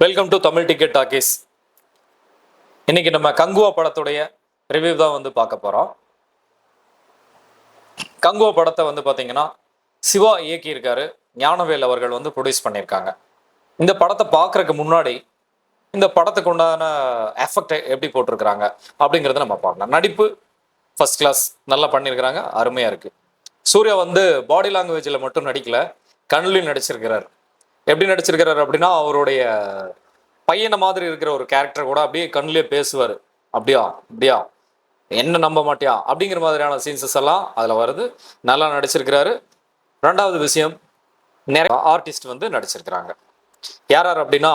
Welcome to Tamil ticket talkies. இன்னைக்கு நம்ம கங்குவா படத்துடைய ரிவ்யூ தான் பார்க்க போறோம். கங்குவா படத்தை பார்த்தீங்கன்னா சிவா இயக்கியிருக்காரு, ஞானவேல் அவர்கள் ப்ரொடியூஸ் பண்ணியிருக்காங்க. இந்த படத்தை பார்க்கறதுக்கு முன்னாடி இந்த படத்துக்கு உண்டான எஃபெக்ட் எப்படி போட்டிருக்கிறாங்க அப்படிங்கிறத நம்ம பார்க்கலாம். நடிப்பு ஃபர்ஸ்ட் கிளாஸ், நல்லா பண்ணியிருக்கிறாங்க, அருமையா இருக்கு. சூர்யா பாடி லாங்குவேஜில் மட்டும் நடிக்கல, கண்ணுலையும் நடிச்சிருக்கிறார். எப்படி நடிச்சிருக்கிறார் அப்படின்னா, அவருடைய பையனை மாதிரி இருக்கிற ஒரு கேரக்டர் கூட அப்படியே கண்ணுலேயே பேசுவார். அப்படியா அப்படியா, என்ன நம்ப மாட்டியா அப்படிங்கிற மாதிரியான சீன்ஸஸ் எல்லாம் அதில் வருது. நல்லா நடிச்சிருக்கிறாரு. ரெண்டாவது விஷயம், நிறைய ஆர்டிஸ்ட் நடிச்சிருக்கிறாங்க. யார் யார் அப்படின்னா,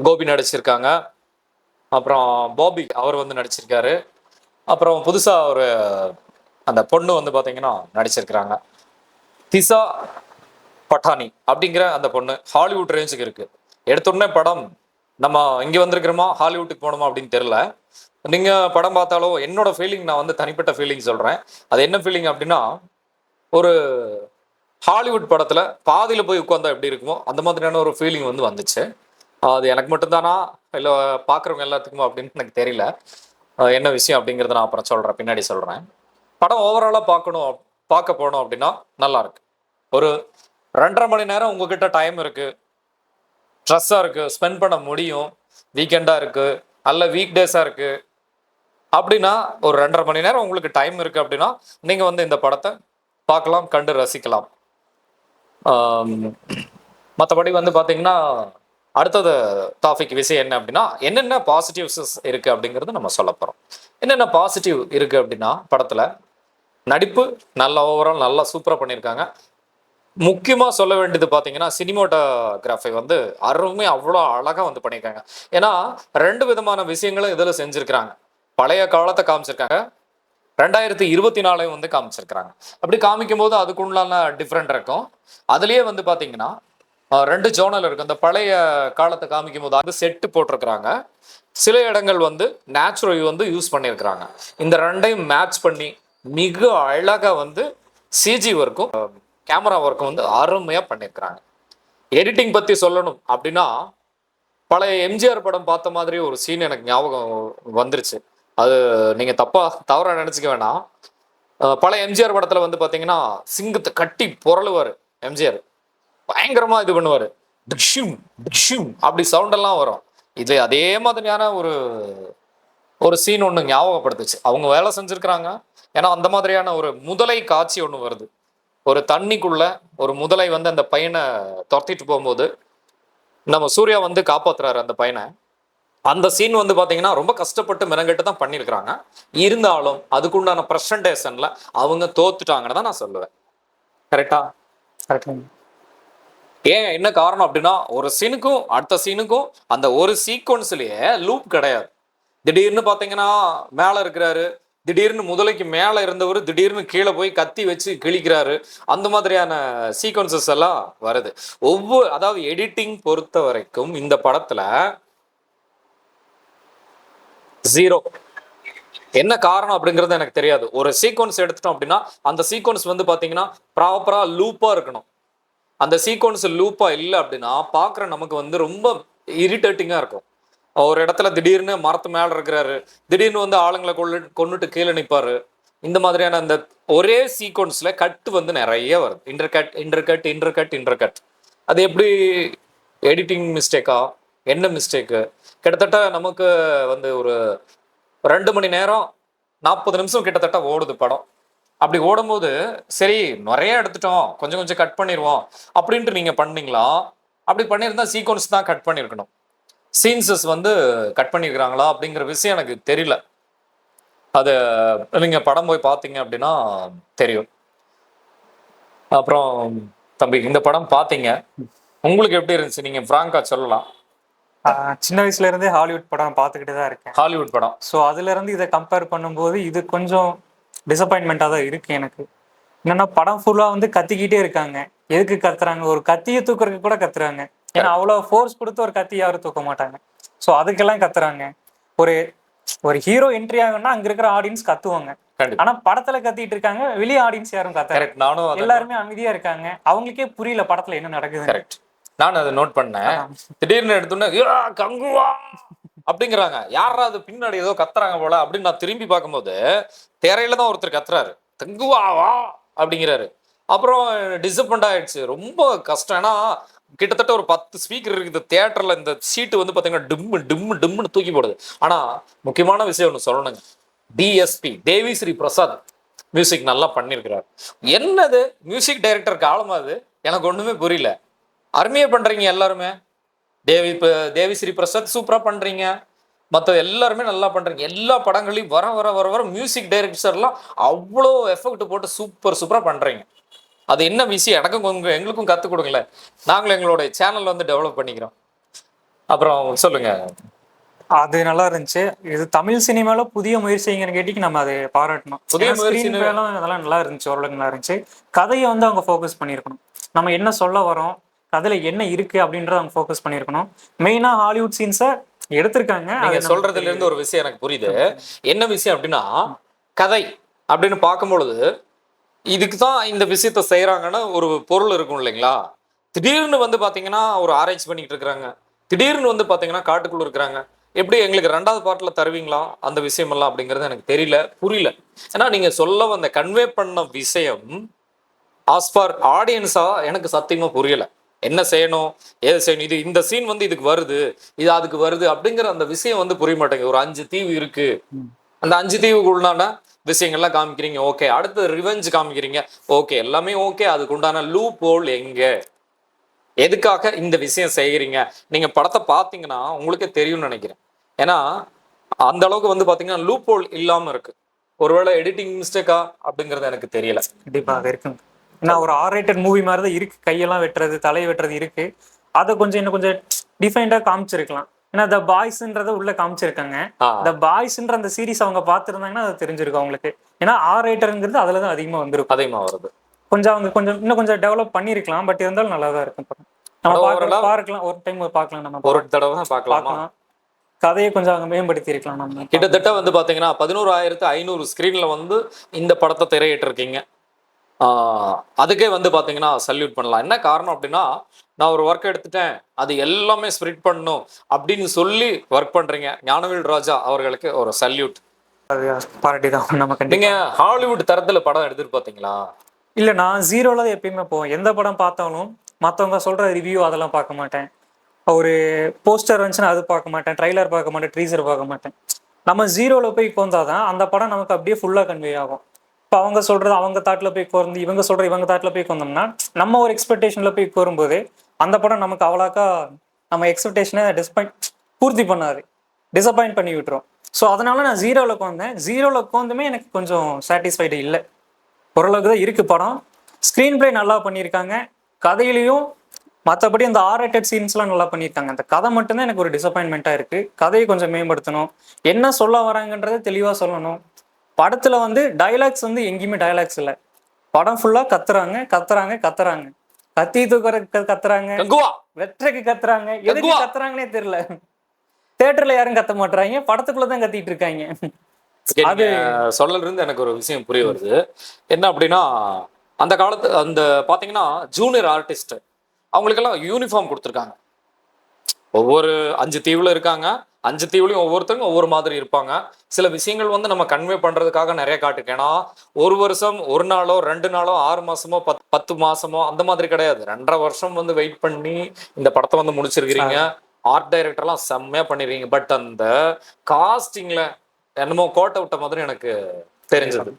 கோபி நடிச்சிருக்காங்க, அப்புறம் பாபி அவர் நடிச்சிருக்காரு, அப்புறம் புதுசாக ஒரு அந்த பொண்ணு பார்த்தீங்கன்னா நடிச்சிருக்கிறாங்க. திசா பட்டானி அப்படிங்கிற அந்த பொண்ணு ஹாலிவுட் ரேஞ்சுக்கு இருக்கு. எடுத்தோடனே படம் நம்ம இங்கே வந்திருக்கிறோமா ஹாலிவுட்டுக்கு போகணுமா அப்படின்னு தெரியல. நீங்கள் படம் பார்த்தாலும் என்னோட ஃபீலிங், நான் தனிப்பட்ட ஃபீலிங் சொல்கிறேன். அது என்ன ஃபீலிங் அப்படின்னா, ஒரு ஹாலிவுட் படத்தில் பாதியில் போய் உட்காந்தா எப்படி இருக்குமோ அந்த மாதிரியான ஒரு ஃபீலிங் வந்துச்சு. அது எனக்கு மட்டும்தானா இல்லை பார்க்குறவங்க எல்லாத்துக்குமா அப்படின்னு எனக்கு தெரியல. என்ன விஷயம் அப்படிங்கிறத நான் அப்புறம் சொல்கிறேன், பின்னாடி சொல்கிறேன். படம் ஓவராலாக பார்க்க போனோம் அப்படின்னா நல்லா இருக்கு. ஒரு 2.5 மணி நேரம் உங்ககிட்ட டைம் இருக்கு, ஸ்ட்ரெஸ்ஸாக இருக்கு, ஸ்பெண்ட் பண்ண முடியும், வீக்கெண்டாக இருக்கு அல்ல வீக் டேஸாக இருக்கு அப்படின்னா, ஒரு 2.5 மணி நேரம் உங்களுக்கு டைம் இருக்கு அப்படின்னா நீங்கள் இந்த படத்தை பார்க்கலாம், கண்டு ரசிக்கலாம். மற்றபடி பார்த்தீங்கன்னா, அடுத்தது டாபிக் விஷயம் என்ன அப்படின்னா, என்னென்ன பாசிட்டிவ்ஸ் இருக்கு அப்படிங்கிறது நம்ம சொல்ல போகிறோம். என்னென்ன பாசிட்டிவ் இருக்கு அப்படின்னா, படத்தில் நடிப்பு நல்லா, ஓவரால் நல்லா சூப்பராக பண்ணியிருக்காங்க. முக்கியமாக சொல்ல வேண்டியது பார்த்தீங்கன்னா, சினிமோட்டோகிராஃபி அருமை, அவ்வளோ அழகாக பண்ணியிருக்காங்க. ஏன்னா 2 விதமான விஷயங்களும் இதில் செஞ்சுருக்கிறாங்க. பழைய காலத்தை காமிச்சிருக்காங்க, 2024 காமிச்சிருக்கிறாங்க. அப்படி காமிக்கும் போது அதுக்குள்ளான டிஃப்ரெண்ட் இருக்கும். அதுலேயே பார்த்தீங்கன்னா 2 ஜோனல் இருக்கு. அந்த பழைய காலத்தை காமிக்கும் போது அது செட்டு போட்டிருக்கிறாங்க, சில இடங்கள் நேச்சுரல் யூஸ் பண்ணியிருக்கிறாங்க. இந்த 2ஐயும் மேட்ச் பண்ணி மிக அழகாக சிஜி ஒர்க்கும் கேமரா ஒர்க்கும் அருமையாக பண்ணியிருக்கிறாங்க. எடிட்டிங் பற்றி சொல்லணும் அப்படின்னா, பழைய எம்ஜிஆர் படம் பார்த்த மாதிரி ஒரு சீன் எனக்கு ஞாபகம் வந்துருச்சு. அது நீங்கள் தவறாக நினச்சிக்க வேணாம். பழைய எம்ஜிஆர் படத்தில் பார்த்தீங்கன்னா, சிங்கத்தை கட்டி புரளுவார் எம்ஜிஆர், பயங்கரமாக இது பண்ணுவார், டிக்ஷும் டிக்ஷும் அப்படி சவுண்டெல்லாம் வரும். இது அதே மாதிரியான ஒரு சீன் ஒன்று ஞாபகப்படுத்துச்சு. அவங்க வேலை செஞ்சுருக்கிறாங்க. ஏன்னா அந்த மாதிரியான ஒரு முதலை காட்சி ஒன்று வருது. ஒரு தண்ணிக்குள்ள ஒரு முதலை அந்த பையனை துரத்திட்டு போகும்போது நம்ம சூர்யா காப்பாத்துறாரு அந்த பையனை. அந்த சீன் பார்த்தீங்கன்னா ரொம்ப கஷ்டப்பட்டு மெனங்கெட்டு தான் பண்ணியிருக்கிறாங்க. இருந்தாலும் அதுக்குண்டான ப்ரெசன்டேஷன்ல அவங்க தோத்துட்டாங்கன்னு தான் நான் சொல்லுவேன். கரெக்டா? ஏன், என்ன காரணம் அப்படின்னா, ஒரு சீனுக்கும் அடுத்த சீனுக்கும் அந்த ஒரு சீக்வன்ஸ்லயே லூப் கிடையாது. திடீர்னு பார்த்தீங்கன்னா மேலே இருக்கிறாரு, திடீர்னு முதலைக்கு மேலே இருந்தவர் திடீர்னு கீழே போய் கத்தி வச்சு கிழிக்கிறாரு. அந்த மாதிரியான சீக்வன்சஸ் எல்லாம் வருது. அதாவது எடிட்டிங் பொறுத்த வரைக்கும் இந்த படத்துல 0. என்ன காரணம் அப்படிங்கிறது எனக்கு தெரியாது. ஒரு சீக்வன்ஸ் எடுத்துட்டோம் அப்படின்னா அந்த சீக்வன்ஸ் பார்த்தீங்கன்னா ப்ராப்பரா லூப்பா இருக்கணும். அந்த சீக்வன்ஸ் லூப்பா இல்லை அப்படின்னா பார்க்குற நமக்கு ரொம்ப இரிட்டேட்டிங்கா இருக்கும். ஒரு இடத்துல திடீர்னு மரத்து மேல இருக்கிறாரு, திடீர்னு ஆளுங்களை கொண்டுட்டு கீழே நிற்பாரு. இந்த மாதிரியான அந்த ஒரே சீக்வன்ஸ்ல கட்டு நிறைய வருது. இன்டர்கட். அது எப்படி எடிட்டிங் மிஸ்டேக்கா, என்ன மிஸ்டேக்கு? கிட்டத்தட்ட நமக்கு ஒரு 2 மணி நேரம் 40 நிமிஷம் கிட்டத்தட்ட ஓடுது படம். அப்படி ஓடும்போது சரி நிறைய எடுத்துட்டோம், கொஞ்சம் கொஞ்சம் கட் பண்ணிடுவோம் அப்படின்ட்டு நீங்க பண்ணீங்களா? அப்படி பண்ணியிருந்தா சீக்வன்ஸ் தான் கட் பண்ணியிருக்கணும். சீன்ஸஸ் கட் பண்ணியிருக்கிறாங்களா அப்படிங்கிற விஷயம் எனக்கு தெரியல. அது நீங்கள் படம் போய் பார்த்தீங்க அப்படின்னா தெரியும். அப்புறம் தம்பி, இந்த படம் பார்த்தீங்க, உங்களுக்கு எப்படி இருந்துச்சு? நீங்கள் ஃப்ராங்கா சொல்லலாம். சின்ன வயசுல இருந்தே ஹாலிவுட் படம் பார்த்துக்கிட்டு தான் இருக்கேன். ஹாலிவுட் படம். ஸோ அதுல இருந்து இதை கம்பேர் பண்ணும்போது இது கொஞ்சம் டிசப்பாயின்மெண்ட்டாக தான் இருக்கு எனக்கு. என்னன்னா படம் ஃபுல்லாக கத்திக்கிட்டே இருக்காங்க. எதுக்கு கத்துறாங்க? ஒரு கத்தியை தூக்குறதுக்கு கூட கத்துறாங்க. ஏன்னா அவ்வளோ ஃபோர்ஸ் கொடுத்து ஒரு கத்தி யாரும் தூக்க மாட்டாங்க. ஸோ அதுக்கெல்லாம் கத்துறாங்க. ஒரு ஒரு ஹீரோ என்ட்ரி ஆகுன்னா அங்க இருக்கிற ஆடியன்ஸ் கத்துவாங்க. ஆனா படத்துல கத்திட்டு இருக்காங்க, வெளியே ஆடியன்ஸ் யாரும் கத்துறாங்க. எல்லாருமே அமைதியா இருக்காங்க. அவங்களுக்கே புரியல படத்துல என்ன நடக்குது. நான் அதை நோட் பண்ணேன். திடீர்னு எடுத்தோன்னே கங்குவா அப்படிங்கிறாங்க. யாரா அது பின்னாடி ஏதோ கத்துறாங்க போல அப்படின்னு நான் திரும்பி பார்க்கும்போது திரையில தான் ஒருத்தர் கத்துறாரு, கங்குவாவா அப்படிங்கிறாரு. அப்புறம் டிசப்பாயிண்ட் ஆயிடுச்சு. ரொம்ப கஷ்டம். ஏன்னா கிட்டத்தட்ட ஒரு 10 ஸ்பீக்கர் இருக்குது தியேட்டர்ல. இந்த சீட்டு வந்து பாத்தீங்கன்னா டிம்மு டிம்மு டிம்முன்னு தூக்கி போடுது. ஆனா முக்கியமான விஷயம் ஒன்று சொல்லணுங்க. டிஎஸ்பி தேவி ஸ்ரீ பிரசாத் மியூசிக் நல்லா பண்ணியிருக்கிறார். என்னது மியூசிக் டைரக்டர் காலமா அது? எனக்கு ஒண்ணுமே புரியல. அருமையா பண்றீங்க எல்லாருமே. தேவி ஸ்ரீ பிரசாத் சூப்பரா பண்றீங்க. மற்ற எல்லாருமே நல்லா பண்றீங்க. எல்லா படங்களையும் வர வர வர வர மியூசிக் டைரக்டர்லாம் அவ்வளோ எஃபெக்ட் போட்டு சூப்பரா பண்றீங்க. அது என்ன விஷயம்? எனக்கும் கொஞ்சம் எங்களுக்கும் கற்றுக் கொடுங்களேன். நாங்களும் எங்களோட சேனல் வந்து டெவலப் பண்ணிக்கிறோம். அப்புறம் சொல்லுங்க. அது நல்லா இருந்துச்சு. இது தமிழ் சினிமால புதிய முயற்சிங்கிற கேட்டிக்கு நம்ம அதை பாராட்டணும். புதிய ஸ்கிரீன் முயற்சின்னு பிளேலாம் அதெல்லாம் நல்லா இருந்துச்சு, ஓரளவுக்கு நல்லா இருந்துச்சு. கதையை வந்து அவங்க ஃபோக்கஸ் பண்ணியிருக்கணும். நம்ம என்ன சொல்ல வரோம், கதையில என்ன இருக்கு அப்படின்றத அவங்க ஃபோக்கஸ் பண்ணியிருக்கணும். மெயினா ஹாலிவுட் சீன்ஸை எடுத்திருக்காங்க. நீங்க அது சொல்றதுல இருந்து ஒரு விஷயம் எனக்கு புரியுது. என்ன விஷயம் அப்படின்னா, கதை அப்படின்னு பார்க்கும்பொழுது இதுக்கு தான் இந்த விஷயத்த செய்யறாங்கன்னு ஒரு பொருள் இருக்கும் இல்லைங்களா? திடீர்னு வந்து பாத்தீங்கன்னா ஒரு ஆராய்ச்சி பண்ணிட்டு இருக்கிறாங்க. திடீர்னு வந்து பாத்தீங்கன்னா காட்டுக்குள்ள இருக்கிறாங்க. எப்படி எங்களுக்கு 2வது பார்ட்ல தருவீங்களா அந்த விஷயம் எல்லாம் அப்படிங்கிறது எனக்கு தெரியல, புரியல. ஏன்னா நீங்க சொல்ல வந்த கன்வே பண்ண விஷயம் ஆஸ் ஃபார் ஆடியன்ஸா எனக்கு சத்தியமா புரியல. என்ன செய்யணும், ஏது செய்யணும், இது இந்த சீன் வந்து இதுக்கு வருது, இது அதுக்கு வருது அப்படிங்கிற அந்த விஷயம் வந்து புரிய மாட்டேங்குது. ஒரு 5 தீவு இருக்கு, அந்த 5 தீவுக்கு உண்டான விஷயங்கள்லாம் காமிக்கிறீங்க, ஓகே. அடுத்து ரிவெஞ்ச் காமிக்கிறீங்க, ஓகே. எல்லாமே ஓகே. அதுக்கு உண்டான லூப் ஹோல் எங்க, எதுக்காக இந்த விஷயம் செய்யறீங்க? நீங்க படத்தை பார்த்தீங்கன்னா உங்களுக்கே தெரியும்னு நினைக்கிறேன். ஏன்னா அந்த அளவுக்கு வந்து பாத்தீங்கன்னா லூப் ஹோல் இல்லாம இருக்கு. ஒருவேளை எடிட்டிங் மிஸ்டேக்கா அப்படிங்கிறது எனக்கு தெரியல. கண்டிப்பா அது இருக்குங்க. ஏன்னா ஒரு ஆர்ரேட்டட் மூவி மாதிரி தான் இருக்கு. கையெல்லாம் வெட்டுறது, தலையை வெட்டுறது இருக்கு. அதை கொஞ்சம் இன்னும் கொஞ்சம் டிஃபைண்டா காமிச்சிருக்கலாம். ஏன்னா த பாய்ஸ்ன்றத உள்ள காமிச்சிருக்காங்க. த பாய்ஸ்ன்ற அந்த சீரிஸ் அவங்க பார்த்துருந்தாங்கன்னா அது தெரிஞ்சிருக்கும் அவங்களுக்கு. ஏன்னா ஆர்ரேட்டருங்கிறது அதுல தான் அதிகமா வந்திருக்கும். அதிகமா வருது. கொஞ்சம் அவங்க கொஞ்சம் இன்னும் கொஞ்சம் டெவலப் பண்ணியிருக்கலாம். பட் இருந்தாலும் நல்லா தான் இருக்கும் படம். நம்ம பார்க்கலாம், ஒரு டைம் பார்க்கலாம். நம்ம ஒரு தடவை பார்க்கலாமா? கதையை கொஞ்சம் அவங்க மேம்படுத்தி இருக்கலாம். நம்ம கிட்டத்தட்ட வந்து பாத்தீங்கன்னா 11,500 ஸ்கிரீன்ல வந்து இந்த படத்தை திரையிட்டிருக்கீங்க. அதுக்கே வந்து பாத்தீங்கன்னா சல்யூட் பண்ணலாம். என்ன காரணம் அப்படின்னா, நான் ஒரு ஒர்க் எடுத்துட்டேன், அது எல்லாமே ஸ்ப்ரிட் பண்ணணும் அப்படின்னு சொல்லி ஒர்க் பண்றீங்க. ஞானவேல் ராஜா அவர்களுக்கு ஒரு சல்யூட். பாராட்டி தான் நம்ம. நீங்க ஹாலிவுட் தரத்துல படம் எடுத்துட்டு பாத்தீங்களா? இல்ல, நான் ஜீரோல தான் எப்பயுமே போவேன். எந்த படம் பார்த்தாலும் மற்றவங்க சொல்ற ரிவ்யூ அதெல்லாம் பார்க்க மாட்டேன். ஒரு போஸ்டர் வந்துச்சுன்னா அது பார்க்க மாட்டேன், ட்ரைலர் பார்க்க மாட்டேன், ட்ரீசர் பார்க்க மாட்டேன். நம்ம ஜீரோல போய் உட்காந்தாதான் அந்த படம் நமக்கு அப்படியே ஃபுல்லா கன்வே ஆகும். இப்போ அவங்க சொல்றது அவங்க தாட்டில் போய் கோர்ந்து, இவங்க சொல்ற இவங்க தாட்டில் போய் கோர்ந்தோம்னா நம்ம ஒரு எக்ஸ்பெக்டேஷன்ல போய் கோரும்போது அந்த படம் நமக்கு அவ்வளோக்கா நம்ம எக்ஸ்பெக்டேஷனை பூர்த்தி பண்ணாது, டிசப்பாயிண்ட் பண்ணி விட்டுரும். ஸோ அதனால நான் ஜீரோவில் உட்காந்தேன். ஜீரோவில் உட்காந்துமே எனக்கு கொஞ்சம் சாட்டிஸ்ஃபைடு இல்லை. ஓரளவுக்கு தான் இருக்கு படம். ஸ்க்ரீன் பிளே நல்லா பண்ணியிருக்காங்க. கதையிலையும் மற்றபடி அந்த ஆர்ரேட்டட் சீன்ஸ்லாம் நல்லா பண்ணியிருக்காங்க. அந்த கதை மட்டும்தான் எனக்கு ஒரு டிசப்பாயின்மெண்ட்டாக இருக்குது. கதையை கொஞ்சம் மேம்படுத்தணும். என்ன சொல்ல வராங்கன்றதை தெளிவாக சொல்லணும். படத்தில் வந்து டைலாக்ஸ் வந்து எங்கேயுமே டைலாக்ஸ் இல்லை. படம் ஃபுல்லாக கத்துறாங்க கத்துறாங்க கத்துறாங்க, கத்தி தூக்குறதுக்கு கத்துறாங்க, வெற்றக்கு கத்துறாங்க, எதுக்கு கத்துறாங்கன்னே தெரியல. தியேட்டர்ல யாரும் கத்த மாட்டாங்க, படத்துக்குள்ளதான் கத்திட்டு இருக்காங்க. அது சொல்லல இருந்து எனக்கு ஒரு விஷயம் புரிய வருது. என்ன அப்படின்னா, அந்த காலத்து அந்த பாத்தீங்கன்னா ஜூனியர் ஆர்டிஸ்ட் அவங்களுக்கெல்லாம் யூனிஃபார்ம் கொடுத்துருக்காங்க. ஒவ்வொரு 5 தீவுல இருக்காங்க. 5 தீவுலையும் ஒவ்வொருத்தருக்கும் ஒவ்வொரு மாதிரி இருப்பாங்க. சில விஷயங்கள் வந்து நம்ம கன்வே பண்றதுக்காக நிறைய காட்டுக்கு. ஏன்னா ஒரு வருஷம், ஒரு நாளோ 2 நாளோ 6 மாசமோ 10 மாசமோ அந்த மாதிரி கிடையாது. 2.5 வருஷம் வந்து வெயிட் பண்ணி இந்த படத்தை வந்து முடிச்சிருக்கிறீங்க. ஆர்ட் டைரக்டர்லாம் செம்மையா பண்ணிருக்கீங்க. பட் அந்த காஸ்டிங்ல என்னமோ கோட்டை விட்ட மாதிரி எனக்கு தெரிஞ்சது.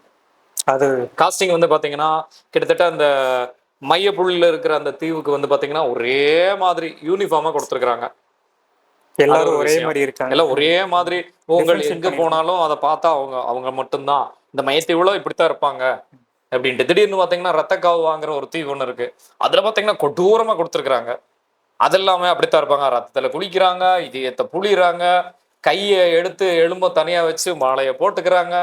அது காஸ்டிங் வந்து பாத்தீங்கன்னா கிட்டத்தட்ட அந்த மையப்புள்ளில இருக்கிற அந்த தீவுக்கு வந்து பாத்தீங்கன்னா ஒரே மாதிரி யூனிஃபார்மா கொடுத்துருக்காங்க. எல்லாரும் ஒரே மாதிரி இருக்காங்க. எல்லாம் ஒரே மாதிரி. உங்கள் எங்க போனாலும் அதை பார்த்தா அவங்க மட்டும்தான் இந்த மையத்தீவுல இப்படித்தான் இருப்பாங்க அப்படின்ட்டு. திடீர்னு பாத்தீங்கன்னா ரத்தக்காவு வாங்குற ஒரு தீவு ஒண்ணு இருக்கு. அதுல பாத்தீங்கன்னா கொடூரமா கொடுத்துருக்காங்க. அது எல்லாமே அப்படித்தான் இருப்பாங்க. ரத்தத்துல குளிக்கிறாங்க, இதயத்தை புளிறாங்க, கையை எடுத்து எலும்ப தனியா வச்சு மாலையை போட்டுக்கிறாங்க,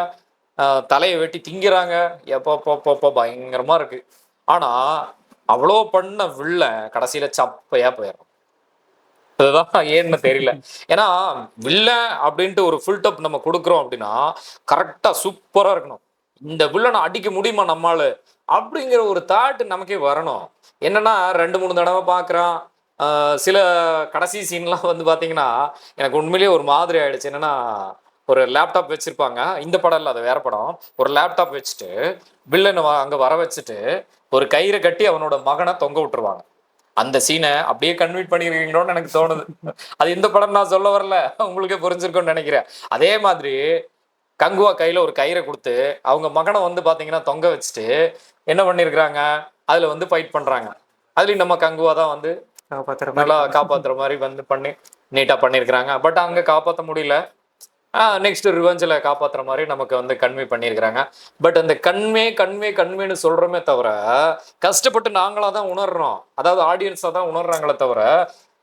தலையை வெட்டி திங்கிறாங்க. எப்போ பயங்கரமா இருக்கு. ஆனா அவ்வளோ பண்ண வில்ல கடைசியில சப்பையா போயிடும். அதுதான் ஏன்னு தெரியல. ஏன்னா வில்ல அப்படின்ட்டு ஒரு ஃபுல் டப் நம்ம கொடுக்குறோம் அப்படின்னா கரெக்டா சூப்பரா இருக்கணும். இந்த வில்லனை அடிக்க முடியுமா நம்மால அப்படிங்கிற ஒரு தாட் நமக்கே வரணும். என்னன்னா 2-3 தடவை பாக்குறான், சில கடைசி சீன்லாம் வந்து பார்த்தீங்கன்னா எனக்கு உண்மையிலேயே ஒரு மாதிரி ஆயிடுச்சு. என்னன்னா ஒரு லேப்டாப் வச்சிருப்பாங்க. இந்த படம் இல்லை, அது வேற படம். ஒரு லேப்டாப் வச்சுட்டு வில்லனை அங்கே வர வச்சுட்டு ஒரு கயிறை கட்டி அவனோட மகனை தொங்க விட்டுருவாங்க. அந்த சீனை அப்படியே கன்வீட் பண்ணிருக்கீங்களோன்னு எனக்கு தோணுது. அது இந்த படம் நான் சொல்ல வரல, உங்களுக்கே புரிஞ்சிருக்கும்னு நினைக்கிறேன். அதே மாதிரி கங்குவா கையில ஒரு கயிறை கொடுத்து அவங்க மகனை வந்து பாத்தீங்கன்னா தொங்க வச்சுட்டு என்ன பண்ணிருக்கிறாங்க, அதுல வந்து ஃபைட் பண்றாங்க. அதுலயும் நம்ம கங்குவா தான் வந்து நல்லா காப்பாத்துற மாதிரி வந்து பண்ணி நீட்டா பண்ணிருக்கிறாங்க. பட் அங்க காப்பாற்ற முடியல. நெக்ஸ்ட் ரிவெஞ்சில் காப்பாற்றுற மாதிரி நமக்கு வந்து கன்வே பண்ணியிருக்கிறாங்க. பட் அந்த கன்வேன்னு சொல்கிறோமே தவிர கஷ்டப்பட்டு நாங்களாக தான் உணர்றோம், அதாவது ஆடியன்ஸாக தான் உணர்றாங்களே தவிர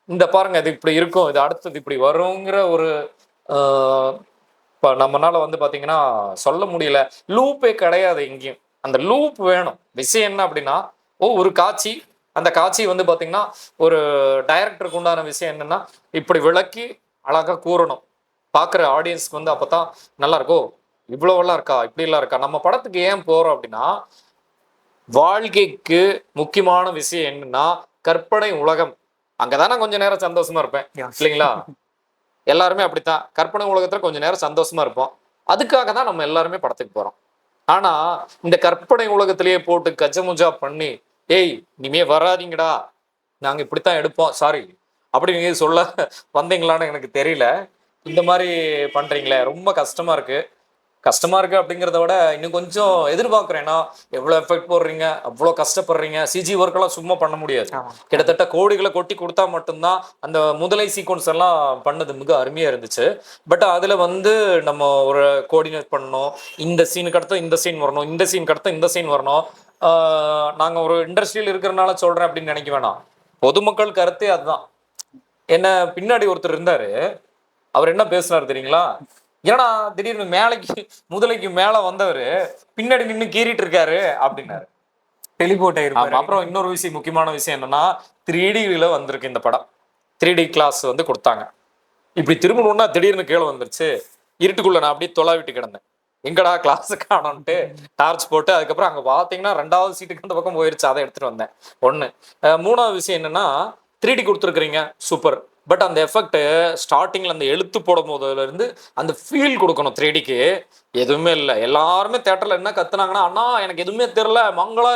இந்த பாருங்க இது இப்படி இருக்கும், இது அடுத்தது இப்படி வருங்கிற ஒரு இப்போ நம்மளால வந்து பார்த்தீங்கன்னா சொல்ல முடியல. லூப்பே கிடையாது எங்கேயும். அந்த லூப் வேணும். விஷயம் என்ன அப்படின்னா, ஒரு காட்சி, அந்த காட்சி வந்து பார்த்தீங்கன்னா ஒரு டைரக்டருக்கு உண்டான விஷயம் என்னன்னா இப்படி விளக்கி அழகாக கூறணும். பார்க்குற ஆடியன்ஸ்க்கு வந்து அப்பதான் நல்லா இருக்கும். இவ்வளோவெல்லாம் இருக்கா, இப்படிலாம் இருக்கா. நம்ம படத்துக்கு ஏன் போறோம் அப்படின்னா, வாழ்க்கைக்கு முக்கியமான விஷயம் என்னன்னா கற்பனை உலகம். அங்கதானே கொஞ்ச நேரம் சந்தோஷமா இருப்பேன் இல்லைங்களா? எல்லாருமே அப்படித்தான். கற்பனை உலகத்துல கொஞ்ச நேரம் சந்தோஷமா இருப்போம். அதுக்காக தான் நம்ம எல்லாருமே படத்துக்கு போறோம். ஆனா இந்த கற்பனை உலகத்திலேயே போட்டு கஜமுஜா பண்ணி, ஏய் இனிமே வராதிங்கடா, நாங்க இப்படித்தான் எடுப்போம், சாரி அப்படி நீங்க சொல்ல வந்தீங்களான்னு எனக்கு தெரியல. இந்த மாதிரி பண்றீங்களே ரொம்ப கஷ்டமா இருக்கு. கஷ்டமா இருக்கு அப்படிங்கிறத விட இன்னும் கொஞ்சம் எதிர்பார்க்குறேன்னா, எவ்வளோ எஃபெக்ட் போடுறீங்க, அவ்வளோ கஷ்டப்படுறீங்க. சிஜி ஒர்க்கெல்லாம் சும்மா பண்ண முடியாது. கிட்டத்தட்ட கோடிகளை கொட்டி கொடுத்தா மட்டும்தான் அந்த முதலை சீக்வன்ஸ் எல்லாம் பண்ணது மிக அருமையா இருந்துச்சு. பட் அதுல வந்து நம்ம ஒரு கோஆர்டினேட் பண்ணணும். இந்த சீனுக்கு அடுத்து இந்த சீன் வரணும், இந்த சீனுக்கு அடுத்து இந்த சீன் வரணும். நாங்க ஒரு இண்டஸ்ட்ரியில் இருக்கிறனால சொல்றேன் அப்படின்னு நினைக்க வேணாம். பொதுமக்கள் கருத்தே அதுதான். என்ன பின்னாடி ஒருத்தர் இருந்தாரு, அவர் என்ன பேசுனாரு தெரியுங்களா? ஏன்னா திடீர்னு மேலைக்கு முதலைக்கு மேல வந்தவர் பின்னாடி நின்று கீறிட்டு இருக்காரு அப்படின்னாரு. டெலிபோர்ட் ஆயிருப்பாரு. அப்புறம் இன்னொரு விஷயம், முக்கியமான விஷயம் என்னன்னா 3Dல வந்திருக்கு இந்த படம். 3D கிளாஸ் வந்து கொடுத்தாங்க. இப்படி திரும்பணும்னா திடீர்னு கீழே வந்துருச்சு. இருட்டுக்குள்ள நான் அப்படியே தொலைவிட்டு கிடந்தேன். எங்கடா கிளாஸ் காணோன்ட்டு டார்ச் போட்டு அதுக்கப்புறம் அங்க பாத்தீங்கன்னா 2வது சீட்டுக்கு அந்த பக்கம் போயிருச்சு. அதை எடுத்துட்டு வந்தேன். ஒண்ணு. 3வது விஷயம் என்னன்னா 3D கொடுத்துருக்குறீங்க, சூப்பர். பட் அந்த எஃபெக்ட் ஸ்டார்டிங்ல அந்த எழுத்து போடும் போதுல இருந்து அந்த ஃபீல் கொடுக்கணும் 3Dக்கு. எதுவுமே இல்லை. எல்லாருமே தேட்டர்ல என்ன கத்துனாங்கன்னா, அண்ணா எனக்கு எதுவுமே தெரியல, மங்களா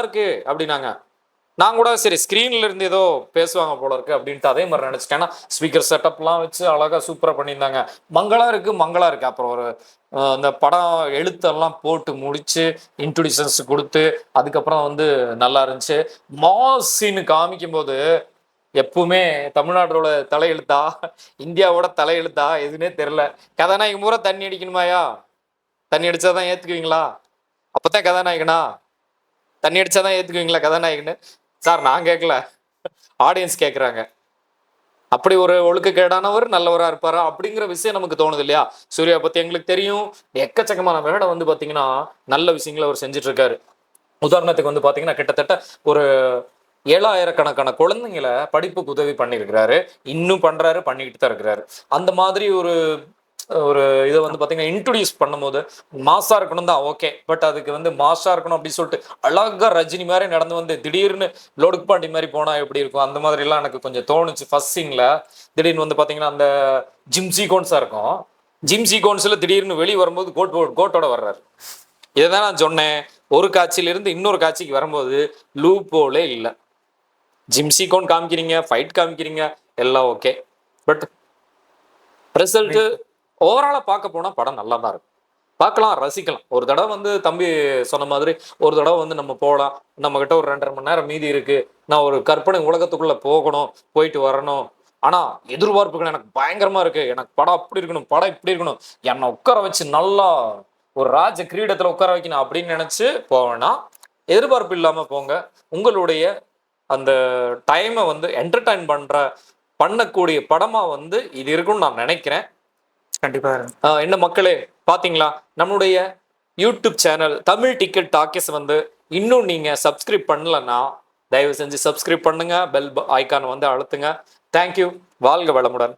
இருக்கு அப்படின்னாங்க. நான் கூட சரி ஸ்க்ரீன்ல இருந்து ஏதோ பேசுவாங்க போல இருக்கு அப்படின்ட்டு அதே மாதிரி நினைச்சிட்டேன். ஏன்னா ஸ்பீக்கர் செட்டப்லாம் வச்சு அழகா சூப்பரா பண்ணியிருந்தாங்க. மங்களா இருக்கு. அப்புறம் ஒரு அந்த படம் எழுத்தெல்லாம் போட்டு முடிச்சு இன்ட்ரோடியூஷன்ஸ் கொடுத்து அதுக்கப்புறம் வந்து நல்லா இருந்துச்சு. மாஸ் சீனு காமிக்கும் போது எப்பவுமே தமிழ்நாட்டோட தலையெழுத்தா இந்தியாவோட தலையெழுத்தா எதுவுமே தெரியல. கதாநாயகன் பூரா தண்ணி அடிக்கணுமாயா? தண்ணி அடிச்சாதான் ஏத்துக்குவீங்களா? அப்பதான் கதாநாயகனா? தண்ணி அடிச்சாதான் ஏத்துக்குவீங்களா கதாநாயகன்னு? சார் நான் கேட்கல, ஆடியன்ஸ் கேட்குறாங்க. அப்படி ஒரு ஒழுக்கக்கேடானவர் நல்லவரா இருப்பாரா அப்படிங்கிற விஷயம் நமக்கு தோணுது இல்லையா? சூர்யா பத்தி எங்களுக்கு தெரியும். எக்கச்சக்கமான வேலை வந்து பாத்தீங்கன்னா நல்ல விஷயங்களை அவர் செஞ்சுட்டு இருக்காரு. உதாரணத்துக்கு வந்து பாத்தீங்கன்னா கிட்டத்தட்ட ஒரு 7,000 கணக்கான குழந்தைங்களை படிப்புக்கு உதவி பண்ணியிருக்கிறாரு. இன்னும் பண்றாரு, பண்ணிக்கிட்டு தான் இருக்கிறாரு. அந்த மாதிரி ஒரு ஒரு இதை வந்து பாத்தீங்கன்னா இன்ட்ரோடியூஸ் பண்ணும்போது மாசா இருக்கணும் தான், ஓகே. பட் அதுக்கு வந்து மாசா இருக்கணும் அப்படின்னு சொல்லிட்டு அழகா ரஜினி மாதிரி நடந்து வந்து திடீர்னு லோடுக்கு பாண்டி மாதிரி போனா எப்படி இருக்கும், அந்த மாதிரி எல்லாம் எனக்கு கொஞ்சம் தோணுச்சு. ஃபர்ஸ்ட் சீன்ல திடீர்னு வந்து பாத்தீங்கன்னா அந்த ஜிம் சீக்வன்ஸா இருக்கும். ஜிம் சீக்வன்ஸ்ல திடீர்னு வெளியே வரும்போது கோட்டோட வர்றாரு. இதைதான் நான் சொன்னேன். ஒரு காட்சியிலிருந்து இன்னொரு காட்சிக்கு வரும்போது லூப் போலே இல்லை. ஜிம் சீக்வன்ஸ் காமிக்கிறீங்க, ஃபைட் காமிக்கிறீங்க, எல்லாம் ஓகே. பட் ரிசல்ட் ஓவராலா பார்க்க போனா படம் நல்லா தான் இருக்கும். பார்க்கலாம், ரசிக்கலாம். ஒரு தடவை வந்து தம்பி சொன்ன மாதிரி ஒரு தடவை வந்து நம்ம போகலாம். நம்ம கிட்ட ஒரு 2.5 மணி நேரம் மீதி இருக்கு, நான் ஒரு கற்பனை உலகத்துக்குள்ள போகணும், போயிட்டு வரணும். ஆனா எதிர்பார்ப்புகள் எனக்கு பயங்கரமா இருக்கு. எனக்கு படம் அப்படி இருக்கணும், படம் இப்படி இருக்கணும், என்னை உட்கார வச்சு நல்லா ஒரு ராஜ கிரீடத்துல உட்கார வைக்கணும் அப்படின்னு நினைச்சு போவேன்னா எதிர்பார்ப்பு இல்லாம போங்க. உங்களுடைய அந்த டைமை வந்து என்டர்டைன் பண்ணக்கூடிய படமா வந்து இது இருக்குன்னு நான் நினைக்கிறேன். கண்டிப்பா. என்ன மக்களே பாத்தீங்களா, நம்மளுடைய YouTube channel Tamil ticket talkies வந்து இன்னும் நீங்க சப்ஸ்கிரைப் பண்ணலன்னா தயவு செஞ்சு சப்ஸ்கிரைப் பண்ணுங்க, பெல் ஐக்கான் வந்து அழுத்துங்க. தேங்க்யூ. வாழ்க வளமுடன்.